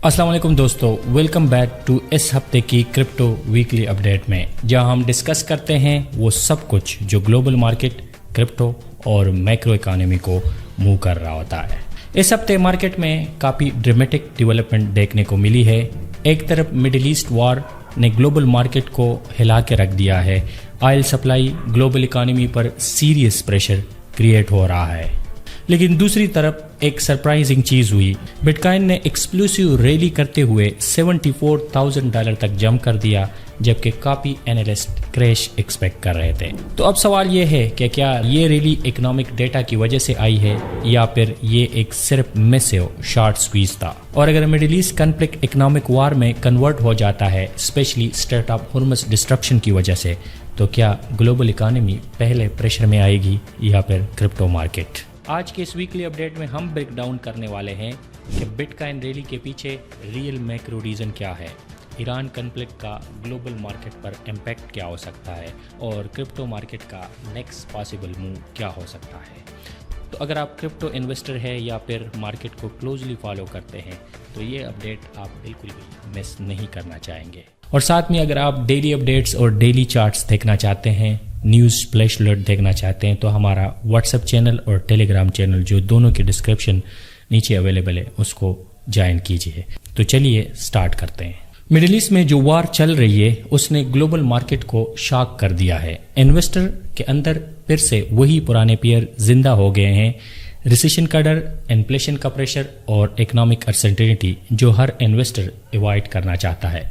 السلام علیکم دوستو، ویلکم بیک ٹو اس ہفتے کی کرپٹو ویکلی اپڈیٹ میں، جہاں ہم ڈسکس کرتے ہیں وہ سب کچھ جو گلوبل مارکیٹ، کرپٹو اور میکرو اکانومی کو موو کر رہا ہوتا ہے۔ اس ہفتے مارکیٹ میں کافی ڈرامیٹک ڈیولپمنٹ دیکھنے کو ملی ہے۔ ایک طرف مڈل ایسٹ وار نے گلوبل مارکیٹ کو ہلا کے رکھ دیا ہے، آئل سپلائی گلوبل اکانومی پر سیریس پریشر کریٹ ہو رہا ہے، لیکن دوسری طرف ایک سرپرائزنگ چیز ہوئی، بٹ کائن نے ایکسپلوسیو ریلی کرتے ہوئے $74,000 تک جمپ کر دیا، جبکہ کافی اینالسٹ کریش ایکسپیکٹ کر رہے تھے۔ تو اب سوال یہ ہے کہ کیا یہ ریلی اکنامک ڈیٹا کی وجہ سے آئی ہے یا پھر یہ ایک صرف میسو شارٹ سکویز تھا؟ اور اگر middle east conflict economic war میں کنورٹ ہو جاتا ہے، especially strait of Hormuz disruption کی وجہ سے، تو کیا گلوبل اکانومی پہلے پریشر میں آئے گی یا پھر کرپٹو مارکیٹ؟ آج کے اس ویکلی اپڈیٹ میں ہم بریک ڈاؤن کرنے والے ہیں کہ بٹ کائن ریلی کے پیچھے ریئل میکرو ریزن کیا ہے، ایران کنفلکٹ کا گلوبل مارکیٹ پر امپیکٹ کیا ہو سکتا ہے، اور کرپٹو مارکیٹ کا نیکسٹ پاسبل موو کیا ہو سکتا ہے۔ تو اگر آپ کرپٹو انویسٹر ہے یا پھر مارکیٹ کو کلوزلی فالو کرتے ہیں تو یہ اپڈیٹ آپ بالکل بھی مس نہیں کرنا چاہیں گے۔ اور ساتھ میں اگر آپ ڈیلی اپڈیٹس اور ڈیلی چارٹس دیکھنا چاہتے ہیں، نیوز فلیش الرٹ دیکھنا چاہتے ہیں، تو ہمارا واٹس ایپ چینل اور ٹیلی گرام چینل جو دونوں کی ڈسکرپشن نیچے اویلیبل ہے اس کو جوائن کیجیے۔ تو چلیے سٹارٹ کرتے ہیں۔ مڈل ایسٹ میں جو وار چل رہی ہے اس نے گلوبل مارکیٹ کو شاک کر دیا ہے۔ انویسٹر کے اندر پھر سے وہی پرانے پیئر زندہ ہو گئے ہیں، ریسیشن کا ڈر، انفلیشن کا پریشر اور اکنامک انسرٹینٹی جو ہر انویسٹر ایوائڈ کرنا چاہتا ہے۔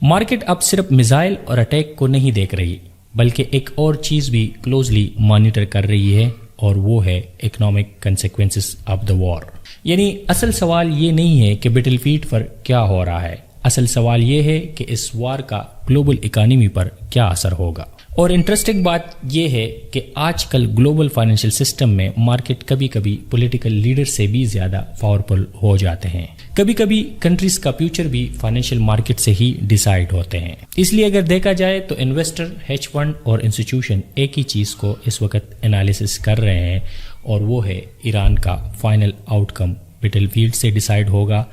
مارکیٹ اب صرف میزائل اور اٹیک کو نہیں دیکھ رہی، بلکہ ایک اور چیز بھی کلوزلی مانیٹر کر رہی ہے، اور وہ ہے اکنامک کنسیکوینسز آف دا وار۔ یعنی اصل سوال یہ نہیں ہے کہ بیٹل فیلڈ پر کیا ہو رہا ہے، اصل سوال یہ ہے کہ اس وار کا گلوبل اکانومی پر کیا اثر ہوگا۔ اور انٹرسٹنگ بات یہ ہے کہ آج کل گلوبل فائنینشیل سسٹم میں مارکیٹ کبھی کبھی پولیٹیکل لیڈر سے بھی زیادہ پاورفل ہو جاتے ہیں، کبھی کبھی کنٹریز کا فیوچر بھی فائنینشیل مارکیٹ سے ہی ڈیسائیڈ ہوتے ہیں۔ اس لیے اگر دیکھا جائے تو انویسٹر، ہیج فنڈ اور انسٹیٹیوشن ایک ہی چیز کو اس وقت انالیسس کر رہے ہیں، اور وہ ہے ایران کا فائنل آؤٹ کم بیٹل فیلڈ سے ڈیسائیڈ ہوگا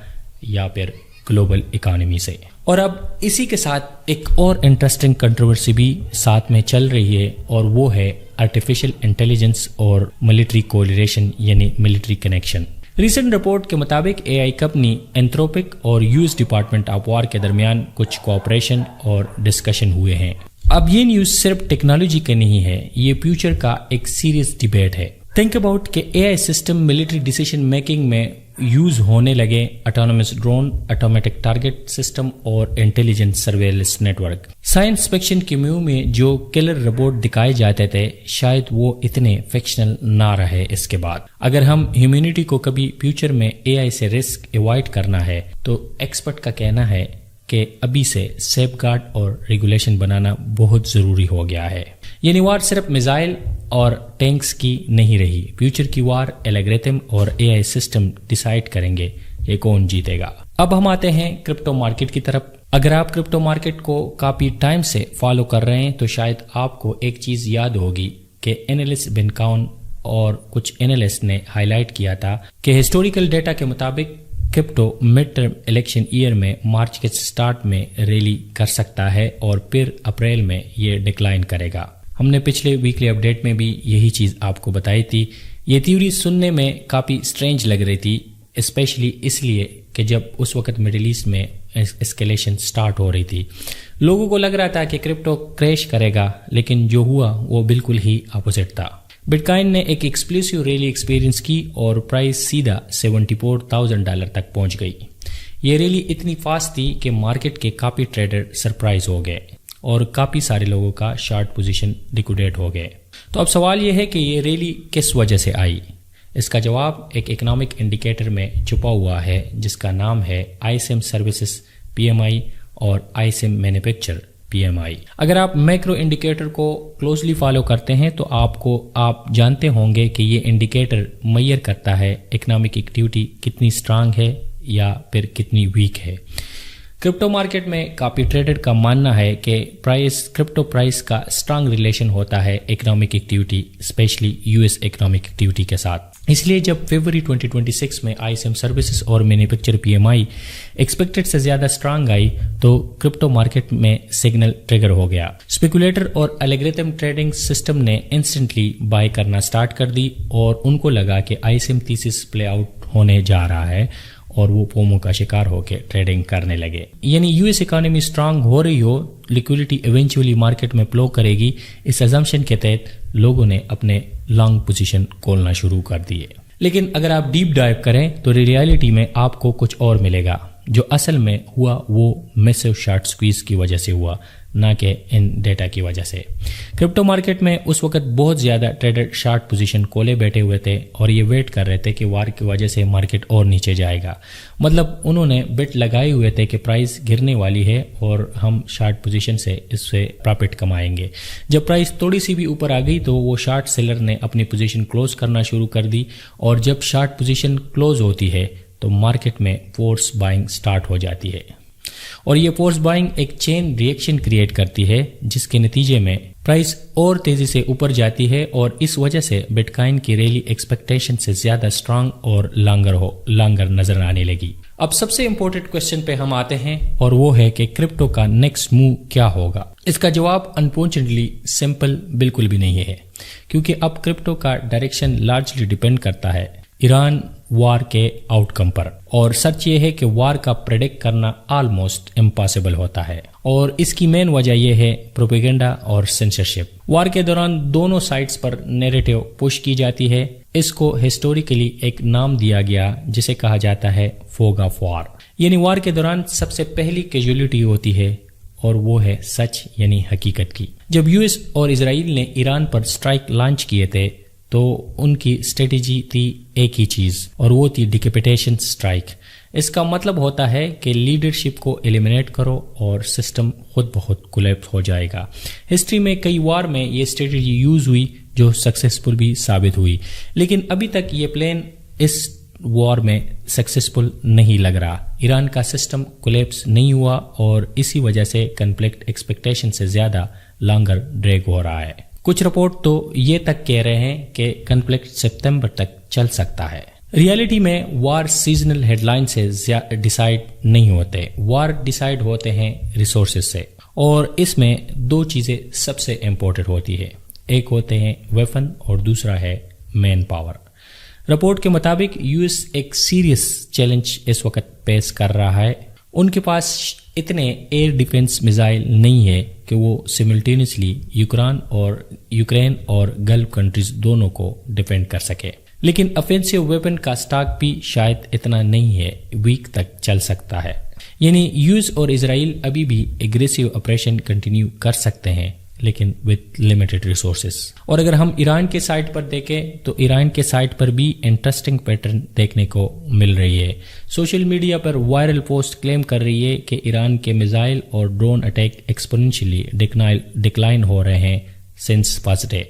یا پھر گلوبل اکانومی سے۔ اور اب اسی کے ساتھ ایک اور انٹرسٹنگ کنٹروورسی بھی ساتھ میں چل رہی ہے، اور وہ ہے آرٹیفیشل انٹیلیجنس اور ملٹری کولیریشن یعنی ملٹری کنیکشن۔ ریسنٹ رپورٹ کے مطابق اے آئی کمپنی اینتھروپک اور US ڈپارٹمنٹ آف وار کے درمیان کچھ کوآپریشن اور ڈسکشن ہوئے ہیں۔ اب یہ نیوز صرف ٹیکنالوجی کے نہیں ہے، یہ فیوچر کا ایک سیریس ڈیبیٹ ہے۔ تھنک اباؤٹ کہ A I system military decision making میں یوز ہونے لگے، autonomous drone, automatic target system اور intelligent surveillance network. Science fiction کی مووی میں جو کلر روبوٹ دکھائے جاتے تھے شاید وہ اتنے فکشنل نہ رہے اس کے بعد۔ اگر ہم ہیومینٹی کو کبھی فیوچر میں اے آئی سے رسک ایوائڈ کرنا ہے تو ایکسپرٹ کا کہنا ہے کہ ابھی سے سیف گارڈ اور ریگولیشن بنانا بہت ضروری ہو گیا ہے۔ یعنی وار صرف میزائل اور ٹینکس کی نہیں رہی، فیوچر کی وار الگورتھم اور اے آئی سسٹم ڈیسائیڈ کریں گے یہ کون جیتے گا۔ اب ہم آتے ہیں کرپٹو مارکیٹ کی طرف۔ اگر آپ کرپٹو مارکیٹ کو کافی ٹائم سے فالو کر رہے ہیں تو شاید آپ کو ایک چیز یاد ہوگی کہ اینالسٹ بن کاؤن اور کچھ اینالسٹ نے ہائی لائٹ کیا تھا کہ ہسٹوریکل ڈیٹا کے مطابق crypto mid term election year میں مارچ کے سٹارٹ میں ریلی کر سکتا ہے اور پھر اپریل میں یہ ڈکلائن کرے گا۔ ہم نے پچھلے ویکلی اپڈیٹ میں بھی یہی چیز آپ کو بتائی تھی۔ یہ تھیوری سننے میں کافی سٹرینج لگ رہی تھی، اسپیشلی اس لیے کہ جب اس وقت مڈل ایسٹ میں اسکیلیشن سٹارٹ ہو رہی تھی، لوگوں کو لگ رہا تھا کہ کرپٹو کریش کرے گا، لیکن جو ہوا وہ بالکل ہی اپوزٹ تھا۔ بٹ کائن نے ایک ایکسپلوسیو ریلی ایکسپیرینس کی اور پرائس سیدھا $74,000 تک پہنچ گئی۔ یہ ریلی اتنی فاسٹ تھی کہ مارکیٹ کے کافی ٹریڈر سرپرائز ہو گئے اور کافی سارے لوگوں کا شارٹ پوزیشن لیکوڈیٹ ہو گئے۔ تو اب سوال یہ ہے کہ یہ ریلی کس وجہ سے آئی؟ اس کا جواب ایک اکنامک انڈیکیٹر میں چھپا ہوا ہے جس کا نام ہے ISM سروسز PMI اور ISM مینوفیکچر PMI۔ اگر آپ میکرو انڈیکیٹر کو کلوزلی فالو کرتے ہیں تو آپ جانتے ہوں گے کہ یہ انڈیکیٹر میئر کرتا ہے اکنامک ایکٹیویٹی کتنی اسٹرانگ ہے یا پھر کتنی ویک ہے۔ کرپٹو مارکیٹ میں کافی ٹریڈر کا ماننا ہے کہ کرپٹو پرائس کا اسٹرانگ ریلیشن ہوتا ہے economic activity, especially US economic activity کے ساتھ۔ اس لیے جب فروری 2026 میں ISM سروسز اور مینوفیکچر PMI ایکسپیکٹڈ سے زیادہ اسٹرانگ آئی تو کرپٹو مارکیٹ میں سگنل ٹریگر ہو گیا. اسپیکولیٹر اور الگورتھم ٹریڈنگ سسٹم نے انسٹنٹلی بائی کرنا سٹارٹ کر دی اور ان کو لگا کہ ISM تھیسس پلے آؤٹ ہونے جا رہا ہے اور وہ پومو کا شکار ہو کے ٹریڈنگ کرنے لگے. یعنی US اکانومی اسٹرانگ ہو رہی ہو، لیکوڈیٹی ایونچولی مارکیٹ میں فلو کرے گی، اس ازمپشن کے تحت لوگوں نے اپنے لانگ پوزیشن کھولنا شروع کر دیے. لیکن اگر آپ ڈیپ ڈائیو کریں تو ریئلٹی میں آپ کو کچھ اور ملے گا. جو اصل میں ہوا وہ میسو شارٹ سکویز کی وجہ سے ہوا، نہ کہ ان ڈیٹا کی وجہ سے. کرپٹو مارکیٹ میں اس وقت بہت زیادہ ٹریڈر شارٹ پوزیشن کھولے بیٹھے ہوئے تھے اور یہ ویٹ کر رہے تھے کہ وار کی وجہ سے مارکیٹ اور نیچے جائے گا. مطلب انہوں نے بیٹ لگائے ہوئے تھے کہ پرائس گرنے والی ہے اور ہم شارٹ پوزیشن سے اس سے پروفٹ کمائیں گے. جب پرائس تھوڑی سی بھی اوپر آ گئی تو وہ شارٹ سیلر نے اپنی پوزیشن کلوز کرنا شروع کر دی، اور جب شارٹ پوزیشن کلوز ہوتی ہے تو مارکیٹ میں فورس بائنگ سٹارٹ ہو جاتی ہے. اور یہ فورس بائنگ ایک چین ری ایکشن کریٹ کرتی ہے جس کے نتیجے میں پرائس اور تیزی سے اوپر جاتی ہے، اور اس وجہ سے بٹ کوائن کی ریلی ایکسپیکٹیشن سے زیادہ اسٹرانگ اور لانگر نظر آنے لگی. اب سب سے امپورٹنٹ کوسچن پہ ہم آتے ہیں اور وہ ہے کہ کرپٹو کا نیکسٹ موو کیا ہوگا. اس کا جواب انفارچونیٹلی سمپل بالکل بھی نہیں ہے، کیونکہ اب کرپٹو کا ڈائریکشن لارجلی ڈیپینڈ کرتا ہے ایران وار کے آؤٹ کم پر. اور سچ یہ ہے کہ وار کا پریڈکٹ کرنا آلموسٹ امپاسبل ہوتا ہے، اور اس کی مین وجہ یہ ہے پروپیگنڈا اور سینسرشپ. وار کے دوران دونوں سائڈز پر نیریٹو پش کی جاتی ہے. اس کو ہسٹوریکلی ایک نام دیا گیا جسے کہا جاتا ہے فوگ آف وار. یعنی وار کے دوران سب سے پہلی کیجولیٹی ہوتی ہے اور وہ ہے سچ یعنی حقیقت کی. جب US اور اسرائیل نے ایران پر اسٹرائک لانچ کیے تھے تو ان کی اسٹریٹجی تھی ایک ہی چیز، اور وہ تھی ڈیکیپیٹیشن اسٹرائک. اس کا مطلب ہوتا ہے کہ لیڈرشپ کو ایلیمنیٹ کرو اور سسٹم خود بخود کولیپس ہو جائے گا. ہسٹری میں کئی وار میں یہ اسٹریٹجی یوز ہوئی جو سکسیسفل بھی ثابت ہوئی، لیکن ابھی تک یہ پلان اس وار میں سکسیسفل نہیں لگ رہا. ایران کا سسٹم کولیپس نہیں ہوا اور اسی وجہ سے کنفلکٹ ایکسپیکٹیشن سے زیادہ لانگر ڈریگ ہو رہا ہے. کچھ رپورٹ تو یہ تک کہہ رہے ہیں کہ کنفلکٹ ستمبر تک چل سکتا ہے. ریالٹی میں وار سیزنل ہیڈ لائن سے ڈیسائیڈ نہیں ہوتے. وار ڈیسائیڈ ہوتے ہیں ریسورسز سے، اور اس میں دو چیزیں سب سے امپورٹنٹ ہوتی ہے. ایک ہوتے ہیں ویپن اور دوسرا ہے مین پاور. رپورٹ کے مطابق US ایک سیریس چیلنج اس وقت پیش کر رہا ہے. ان کے پاس اتنے ایئر ڈیفنس میزائل نہیں ہے کہ وہ سملٹینیسلی یوکرین اور گلف کنٹریز دونوں کو ڈیفینڈ کر سکے. لیکن افینسو ویپن کا سٹاک بھی شاید اتنا نہیں ہے، ویک تک چل سکتا ہے. یعنی US اور اسرائیل ابھی بھی ایگریسو آپریشن کنٹینیو کر سکتے ہیں لیکن وتھ لمیٹڈ ریسورسز. اور اگر ہم ایران کے سائٹ پر دیکھیں تو ایران کے سائٹ پر بھی انٹرسٹنگ پیٹرن دیکھنے کو مل رہی ہے. سوشل میڈیا پر وائرل پوسٹ کلیم کر رہی ہے کہ ایران کے میزائل اور ڈرون اٹیک ایکسپوننشلی ڈکلائن ہو رہے ہیں سنس فرسٹ ڈے.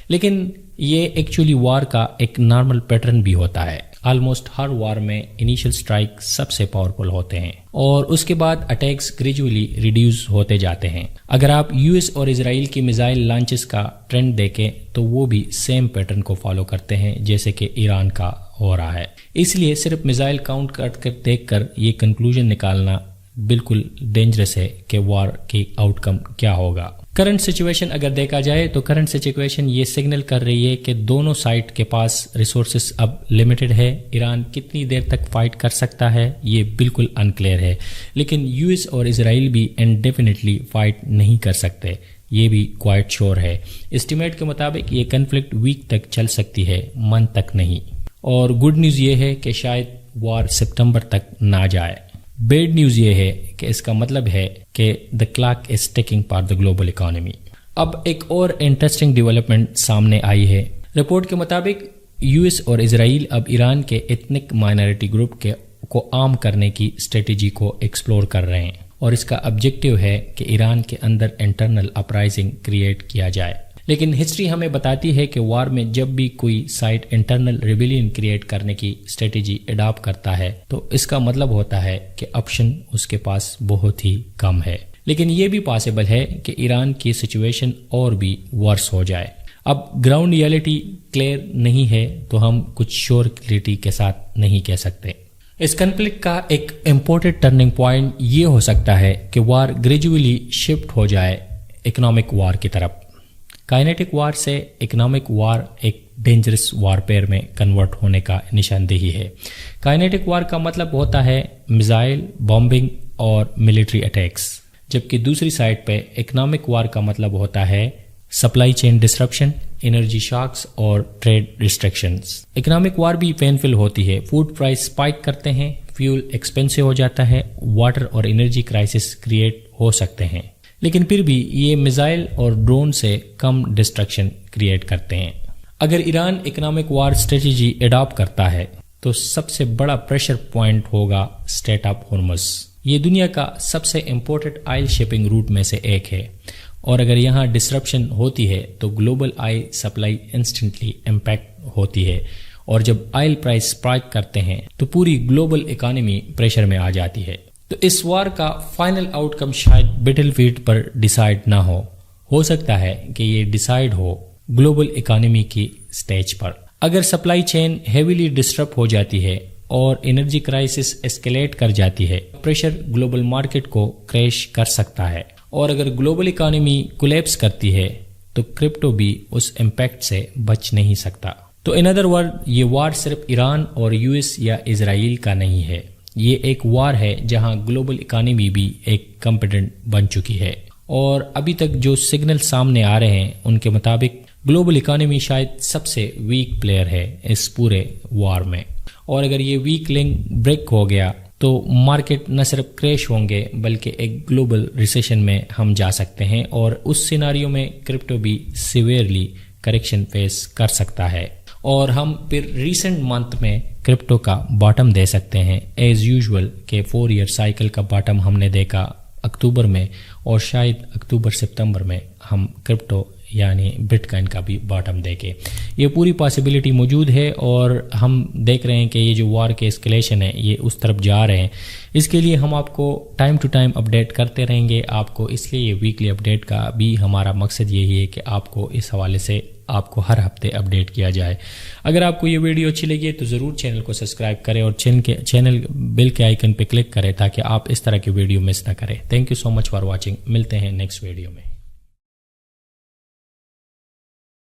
لیکن یہ ایکچولی وار کا ایک نارمل پیٹرن بھی ہوتا ہے. آلموسٹ ہر وار میں انیشل سٹرائک سب سے پاورفل ہوتے ہیں اور اس کے بعد اٹیکس گریجولی ریڈیوس ہوتے جاتے ہیں. اگر آپ US اور اسرائیل کی میزائل لانچز کا ٹرینڈ دیکھیں تو وہ بھی سیم پیٹرن کو فالو کرتے ہیں جیسے کہ ایران کا ہو رہا ہے. اس لیے صرف میزائل کاؤنٹ کر دیکھ کر یہ کنکلوژن نکالنا بالکل ڈینجرس ہے کہ وار کی آؤٹ کم کیا ہوگا. کرنٹ سچویشن اگر دیکھا جائے تو کرنٹ سچویشن یہ سگنل کر رہی ہے کہ دونوں سائڈ کے پاس ریسورسز اب لمیٹڈ ہے. ایران کتنی دیر تک فائٹ کر سکتا ہے یہ بالکل انکلیئر ہے، لیکن US اور اسرائیل بھی انڈیفینیٹلی فائٹ نہیں کر سکتے، یہ بھی کوائٹ شور ہے. اسٹیمیٹ کے مطابق یہ کنفلکٹ ویک تک چل سکتی ہے، منتھ تک نہیں. اور گڈ نیوز یہ ہے کہ شاید وار سپتمبر تک نہ جائے. بیڈ نیوز یہ ہے کہ اس کا مطلب ہے کہ the clock is taking for the global economy. اب ایک اور انٹرسٹنگ ڈیولپمنٹ سامنے آئی ہے. رپورٹ کے مطابق US اور اسرائیل اب ایران کے ایتھنک مائنارٹی گروپ کو عام کرنے کی اسٹریٹجی کو ایکسپلور کر رہے ہیں، اور اس کا آبجیکٹیو ہے کہ ایران کے اندر انٹرنل اپرائزنگ کریٹ کیا جائے. لیکن ہسٹری ہمیں بتاتی ہے کہ وار میں جب بھی کوئی سائڈ انٹرنل ریبیلین کریٹ کرنے کی اسٹریٹجی اڈاپٹ کرتا ہے تو اس کا مطلب ہوتا ہے کہ آپشن اس کے پاس بہت ہی کم ہے. لیکن یہ بھی پاسبل ہے کہ ایران کی سچویشن اور بھی ورس ہو جائے. اب گراؤنڈ ریئلٹی کلیئر نہیں ہے تو ہم کچھ شور کلیئرٹی کے ساتھ نہیں کہہ سکتے۔ اس کنفلکٹ کا ایک امپورٹنٹ ٹرننگ پوائنٹ یہ ہو سکتا ہے کہ وار گریجولی شفٹ ہو جائے اکنامک وار کی طرف۔ کائنیٹک وار سے اکنامک وار ایک ڈینجرس وارفیئر میں کنورٹ ہونے کا نشاندہی ہے۔ کائنیٹک وار کا مطلب ہوتا ہے میزائل، بامبنگ اور ملٹری اٹیکس، جبکہ دوسری سائڈ پہ اکنامک وار کا مطلب ہوتا ہے supply chain disruption, energy shocks اور ٹریڈ ریسٹرکشنز۔ اکنامک وار بھی پینفل ہوتی ہے، فوڈ پرائس سپائک کرتے ہیں، فیول ایکسپینسو ہو جاتا ہے، واٹر اور انرجی کرائسس کریٹ ہو سکتے ہیں، لیکن پھر بھی یہ میزائل اور ڈرون سے کم ڈسٹرکشن کریٹ کرتے ہیں۔ اگر ایران اکنامک وار اسٹریٹجی اڈاپٹ کرتا ہے تو سب سے بڑا پریشر پوائنٹ ہوگا اسٹریٹ آف ہارمز۔ یہ دنیا کا سب سے امپورٹنٹ آئل شپنگ روٹ میں سے ایک ہے، اور اگر یہاں ڈسرپشن ہوتی ہے تو global oil supply instantly impact ہوتی ہے، اور جب آئل پرائس سپائک کرتے ہیں تو پوری گلوبل اکانومی پریشر میں آ جاتی ہے۔ تو اس وار کا فائنل آؤٹ کم شاید بیٹل فیلڈ پر ڈیسائیڈ نہ ہو سکتا ہے کہ یہ ڈیسائیڈ ہو گلوبل اکانومی کی سٹیج پر۔ اگر سپلائی چین ہیویلی ڈسٹرب ہو جاتی ہے اور انرجی کرائسس اسکیلیٹ کر جاتی ہے، پریشر گلوبل مارکیٹ کو کریش کر سکتا ہے، اور اگر گلوبل اکانومی کولیپس کرتی ہے تو کرپٹو بھی اس امپیکٹ سے بچ نہیں سکتا۔ تو ان ادر ورڈ، یہ وار صرف ایران اور یو ایس یا اسرائیل کا نہیں ہے، یہ ایک وار ہے جہاں گلوبل اکانومی بھی ایک کمپیٹنٹ بن چکی ہے، اور ابھی تک جو سگنل سامنے آ رہے ہیں ان کے مطابق گلوبل اکانومی شاید سب سے ویک پلیئر ہے اس پورے وار میں، اور اگر یہ ویک لنک بریک ہو گیا تو مارکیٹ نہ صرف کریش ہوں گے بلکہ ایک گلوبل ریسیشن میں ہم جا سکتے ہیں، اور اس سیناریو میں کرپٹو بھی سیویئرلی کریکشن فیس کر سکتا ہے، اور ہم پھر ریسنٹ منتھ میں کرپٹو کا باٹم دے سکتے ہیں ایز یوزول کہ 4 ایئر سائیکل کا باٹم ہم نے دیکھا اکتوبر میں، اور شاید اکتوبر سپتمبر میں ہم کرپٹو یعنی بٹ کائن کا بھی باٹم دیکھے۔ یہ پوری پاسبلٹی موجود ہے، اور ہم دیکھ رہے ہیں کہ یہ جو وار کے اسکلیشن ہے یہ اس طرف جا رہے ہیں۔ اس کے لیے ہم آپ کو ٹائم ٹو ٹائم اپڈیٹ کرتے رہیں گے آپ کو، اس لیے یہ ویکلی اپڈیٹ کا بھی ہمارا مقصد یہی ہے کہ آپ کو اس حوالے سے آپ کو ہر ہفتے اپڈیٹ کیا جائے۔ اگر آپ کو یہ ویڈیو اچھی لگی تو ضرور چینل کو سبسکرائب کریں اور چینل بیل کے آئیکن پہ کلک کریں تاکہ آپ اس طرح کی ویڈیو مس نہ کریں۔ Thank you so much for watching, ملتے ہیں نیکسٹ ویڈیو میں۔